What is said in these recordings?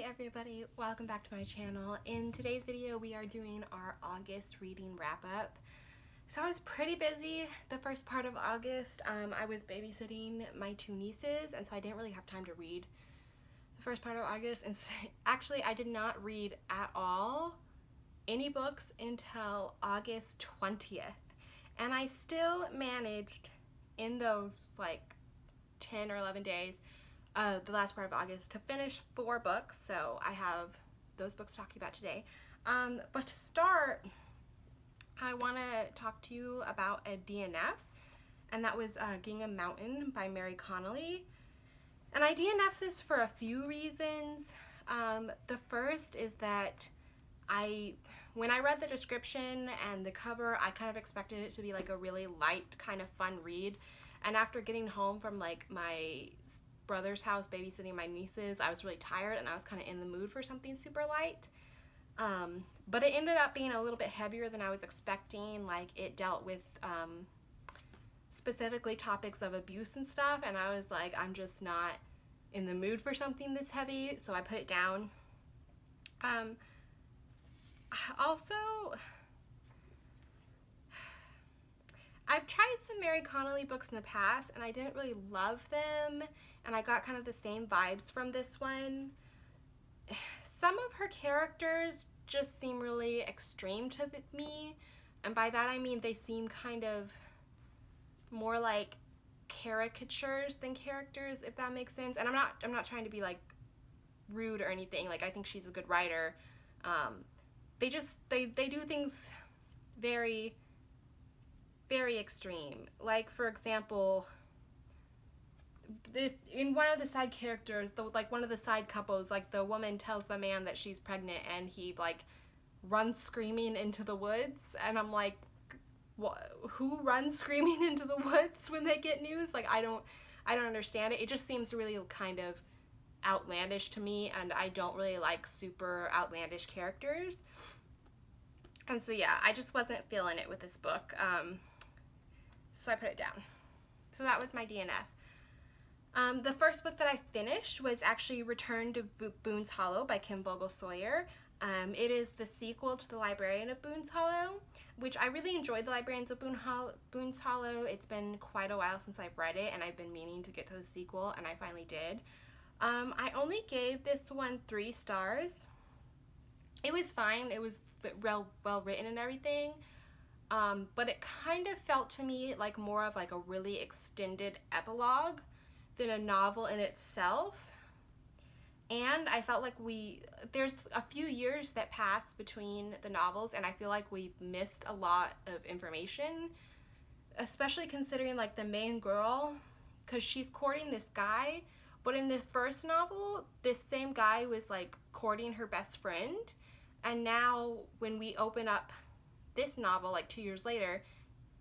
everybody, welcome back to my channel. In today's video we are doing our August reading wrap-up. So I was pretty busy the first part of August. I was babysitting my two nieces, and so I didn't really have time to read the first part of August. And actually I did not read at all any books until August 20th, and I still managed in those like 10 or 11 days, the last part of August, to finish 4 books. So I have those books to talk to you about today. But to start, I want to talk to you about a DNF, and that was Gingham Mountain by Mary Connolly. And I DNF this for a few reasons. The first is that when I read the description and the cover, I kind of expected it to be like a really light, kind of fun read. And after getting home from like my brother's house babysitting my nieces, I was really tired and I was kind of in the mood for something super light. But it ended up being a little bit heavier than I was expecting. Like, it dealt with specifically topics of abuse and stuff, and I was like, I'm just not in the mood for something this heavy, so I put it down. Also, I've tried some Mary Connolly books in the past and I didn't really love them, and I got kind of the same vibes from this one. Some of her characters just seem really extreme to me, and by that I mean they seem kind of more like caricatures than characters, if that makes sense. And I'm not trying to be like rude or anything. Like, I think she's a good writer. They do things very, very extreme. Like, for example, in one of the side characters, one of the side couples, like, the woman tells the man that she's pregnant and he like runs screaming into the woods, and I'm like, who runs screaming into the woods when they get news? Like, I don't understand it. It just seems really kind of outlandish to me, and I don't really like super outlandish characters. And so yeah, I just wasn't feeling it with this book. So I put it down. So that was my DNF. The first book that I finished was actually Return to Boone's Hollow by Vogel Sawyer. It is the sequel to The Librarian of Boone's Hollow, which I really enjoyed. The Librarians of Boone's Hollow. It's been quite a while since I've read it, and I've been meaning to get to the sequel, and I finally did. I only gave this one 3 stars. It was fine. It was well written and everything. But it kind of felt to me like more of like a really extended epilogue than a novel in itself. And I felt like there's a few years that pass between the novels, and I feel like we missed a lot of information, especially considering like the main girl, because she's courting this guy, but in the first novel, this same guy was like courting her best friend, and now when we open up this novel like 2 years later,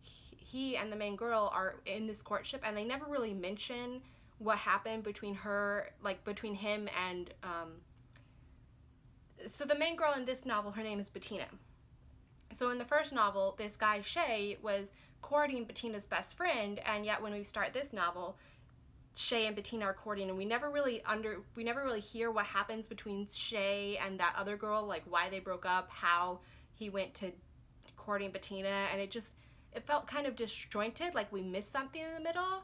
he and the main girl are in this courtship, and they never really mention what happened between him and so the main girl in this novel, her name is Bettina. So in the first novel, this guy Shay was courting Bettina's best friend, and yet when we start this novel, Shay and Bettina are courting, and we never really hear what happens between Shay and that other girl, like why they broke up, how he went to courting Bettina, and it felt kind of disjointed, like we missed something in the middle.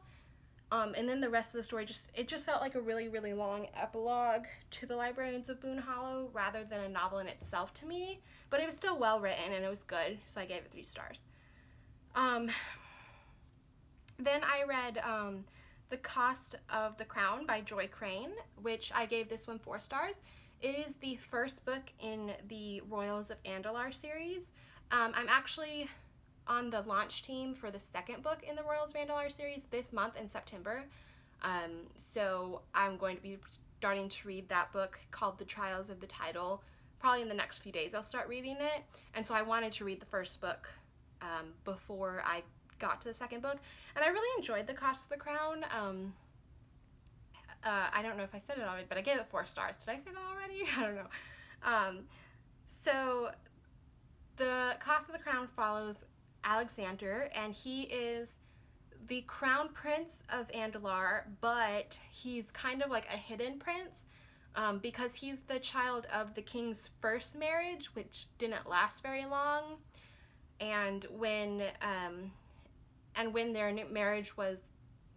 And then the rest of the story just felt like a really, really long epilogue to The Librarians of Boone Hollow rather than a novel in itself to me. But it was still well written and it was good, so I gave it 3 stars. Then I read The Cost of the Crown by Crain, which I gave this one 4 stars. It is the first book in the Royals of Andalar series. I'm actually on the launch team for the second book in the Royals of Andalar series this month in September. So I'm going to be starting to read that book called The Trials of the Title. Probably in the next few days I'll start reading it. And so I wanted to read the first book before I got to the second book. And I really enjoyed The Cost of the Crown. I don't know if I said it already, but I gave it 4 stars. Did I say that already? I don't know. So The Cost of the Crown follows Alexander, and he is the crown prince of Andalar, but he's kind of like a hidden prince. because he's the child of the king's first marriage, which didn't last very long. And when their marriage was,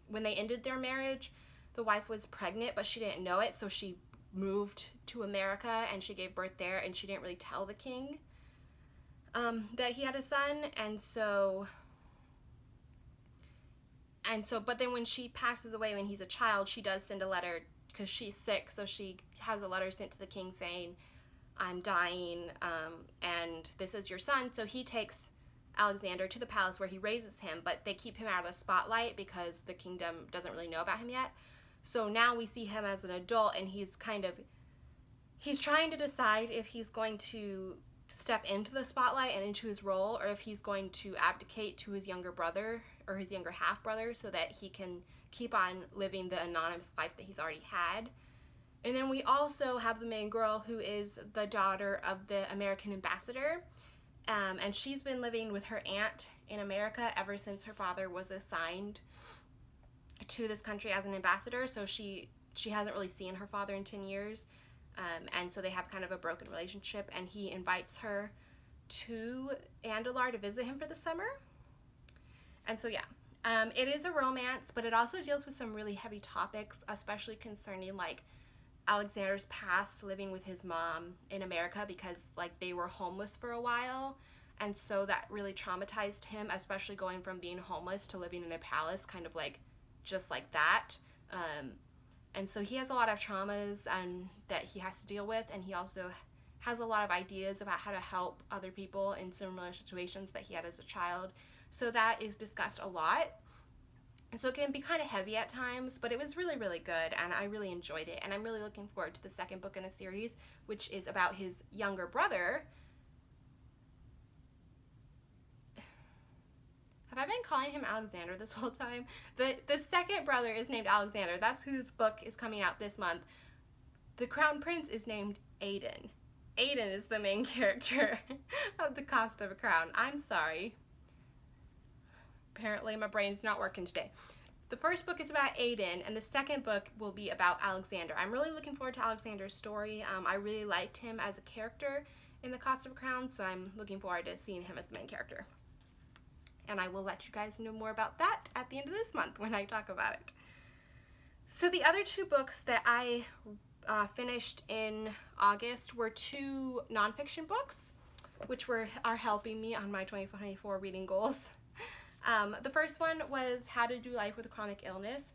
when they ended their marriage, the wife was pregnant, but she didn't know it, so she moved to America and she gave birth there, and she didn't really tell the king that he had a son. But then when she passes away when he's a child, she does send a letter because she's sick, so she has a letter sent to the king saying, I'm dying, and this is your son. So he takes Alexander to the palace where he raises him, but they keep him out of the spotlight because the kingdom doesn't really know about him yet. So now we see him as an adult, and he's trying to decide if he's going to step into the spotlight and into his role, or if he's going to abdicate to his younger brother or his younger half brother so that he can keep on living the anonymous life that he's already had. And then we also have the main girl, who is the daughter of the American ambassador, and she's been living with her aunt in America ever since her father was assigned to this country as an ambassador. So she hasn't really seen her father in 10 years. And so they have kind of a broken relationship, and he invites her to Andalar to visit him for the summer. And so, yeah, it is a romance, but it also deals with some really heavy topics, especially concerning, like, Alexander's past living with his mom in America, because, like, they were homeless for a while, and so that really traumatized him, especially going from being homeless to living in a palace, kind of, like, just like that. And so he has a lot of traumas that he has to deal with, and he also has a lot of ideas about how to help other people in similar situations that he had as a child. So that is discussed a lot. So it can be kind of heavy at times, but it was really, really good, and I really enjoyed it. And I'm really looking forward to the second book in the series, which is about his younger brother. Have I been calling him Alexander this whole time? The second brother is named Alexander. That's whose book is coming out this month. The Crown Prince is named Aiden. Aiden is the main character of The Cost of a Crown. I'm sorry. Apparently my brain's not working today. The first book is about Aiden, and the second book will be about Alexander. I'm really looking forward to Alexander's story. I really liked him as a character in The Cost of a Crown, so I'm looking forward to seeing him as the main character. And I will let you guys know more about that at the end of this month when I talk about it. So the other two books that I finished in August were two nonfiction books, which are helping me on my 2024 reading goals. The first one was How to Do Life with a Chronic Illness.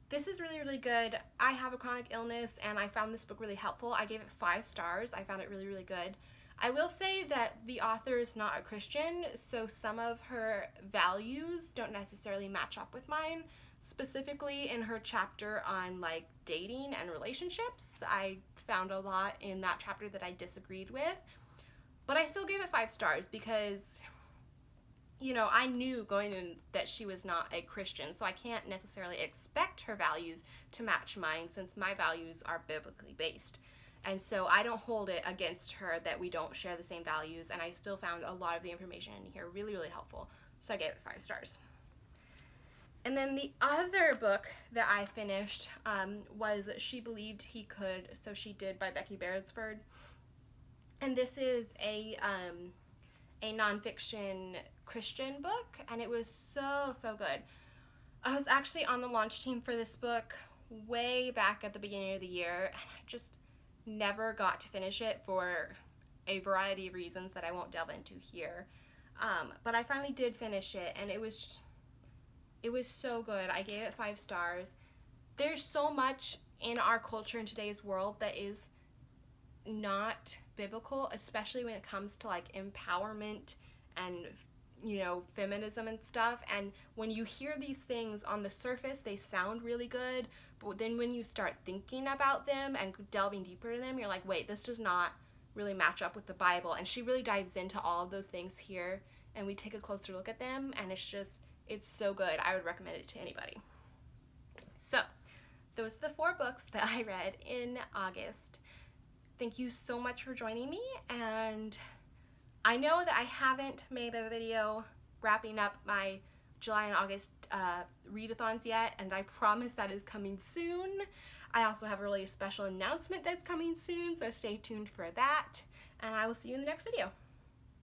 This is really, really good. I have a chronic illness, and I found this book really helpful. I gave it 5 stars. I found it really, really good. I will say that the author is not a Christian, so some of her values don't necessarily match up with mine. Specifically in her chapter on, like, dating and relationships, I found a lot in that chapter that I disagreed with. But I still gave it 5 stars because, you know, I knew going in that she was not a Christian, so I can't necessarily expect her values to match mine since my values are biblically based. And so I don't hold it against her that we don't share the same values, and I still found a lot of the information in here really, really helpful. So I gave it 5 stars. And then the other book that I finished was She Believed He Could, So She Did by Beresford. And this is a nonfiction Christian book, and it was so, so good. I was actually on the launch team for this book way back at the beginning of the year, and I just never got to finish it for a variety of reasons that I won't delve into here. But I finally did finish it, and it was so good. I gave it 5 stars. There's so much in our culture in today's world that is not biblical, especially when it comes to, like, empowerment and, you know, feminism and stuff. And when you hear these things on the surface, they sound really good, but then when you start thinking about them and delving deeper in them, you're like, wait, this does not really match up with the Bible. And she really dives into all of those things here, and we take a closer look at them, and it's so good. I would recommend it to anybody. So those are the 4 books that I read in August. Thank you so much for joining me, and I know that I haven't made a video wrapping up my July and August readathons yet, and I promise that is coming soon. I also have a really special announcement that's coming soon, so stay tuned for that. And I will see you in the next video.